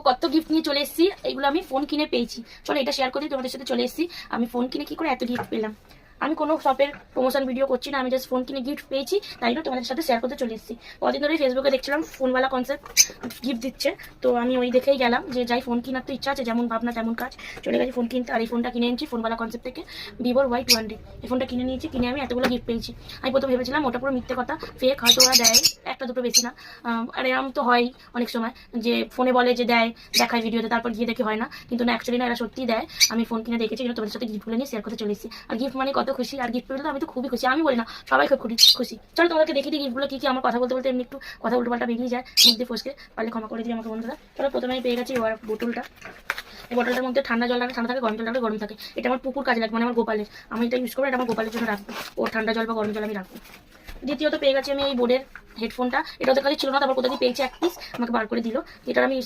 কত গিফট নিয়ে চলে এসেছি, এগুলো আমি ফোন কিনে পেয়েছি। চলো এটা শেয়ার করি তোমাদের সাথে। চলে এসেছি আমি ফোন কিনে কি করে এত গিফট পেলাম। আমি কোনো শপের প্রমোশন ভিডিও করছি না, আমি জাস্ট ফোন কিনে গিফট পেয়েছি, তাই জন্য তোমাদের সাথে শেয়ার করতে চলে এসেছি। কদিন ধরে ফেসবুকে দেখছিলাম ফোনওয়ালা কনসেপ্ট গিফট দিচ্ছে, তো আমি ওই দেখেই গেলাম যে যাই ফোন কেনার তো ইচ্ছা আছে, যেমন ভাবনা তেমন কাজ। চলে গেছি ফোন কিনতে, আর এই ফোনটা কিনে এনেছি ফোনওয়ালা কনসেপ্ট থেকে, ভিভোর Y20। এই ফোনটা কিনে নিয়েছি, কিনে আমি এতগুলো গিফট পেয়েছি। আমি প্রথম ভেবেছিলাম ওটা পুরো মিথ্যে কথা, ফেক, হয়তো ওরা দেয় একটা দুটো বেশি না। আর এরকম তো হয় অনেক সময় যে ফোনে বলে যে দেয়, দেখায় ভিডিওতে, তারপর গিয়ে দেখি হয় না। কিন্তু না, অ্যাকচুয়ালি না, এরা সত্যিই দেয়। আমি ফোন কিনে দেখেছি, কিন্তু তোমাদের সাথে গিফটগুলো নিয়ে শেয়ার করতে চলে এসেছি। আর গিফট মানে কত খুশি, আর গিফট পেলে তো আমি তো খুবই খুশি। আমি বলি না, সবাই খুব খুশি। চলো তোমাদেরকে দেখি দিই গিফটগুলো কি কি। আমার কথা বলতে বলতে এমনি একটু কথা উল্টোপাল্টা বেরিয়ে যায়, মুখ দিয়ে ফসকে, পারলে ক্ষমা করে দিই আমাকে বন্ধুরা। চলো প্রথমে আমি পেয়ে গেছি বোতলটা। এই বোতলটার মধ্যে ঠান্ডা জল রাখলে ঠান্ডা থাকে, গরম জল রাখলে গরম থাকে। এটা আমার পুকুর কাজে লাগবে, মানে আমার গোপালের। আমি এটা ইউজ করবো, এটা আমার গোপালের জন্য রাখবো। ওর ঠান্ডা জল বা গরম জল আমি রাখবো। দ্বিতীয়ত পেয়ে গেছি আমি এই বোর্ডের হেডফোনটা। এটা ওদের কাছে ছিল না, তারপর কোথাও পেয়েছি এক পিস, আমাকে বার করে দিল। এটা আমি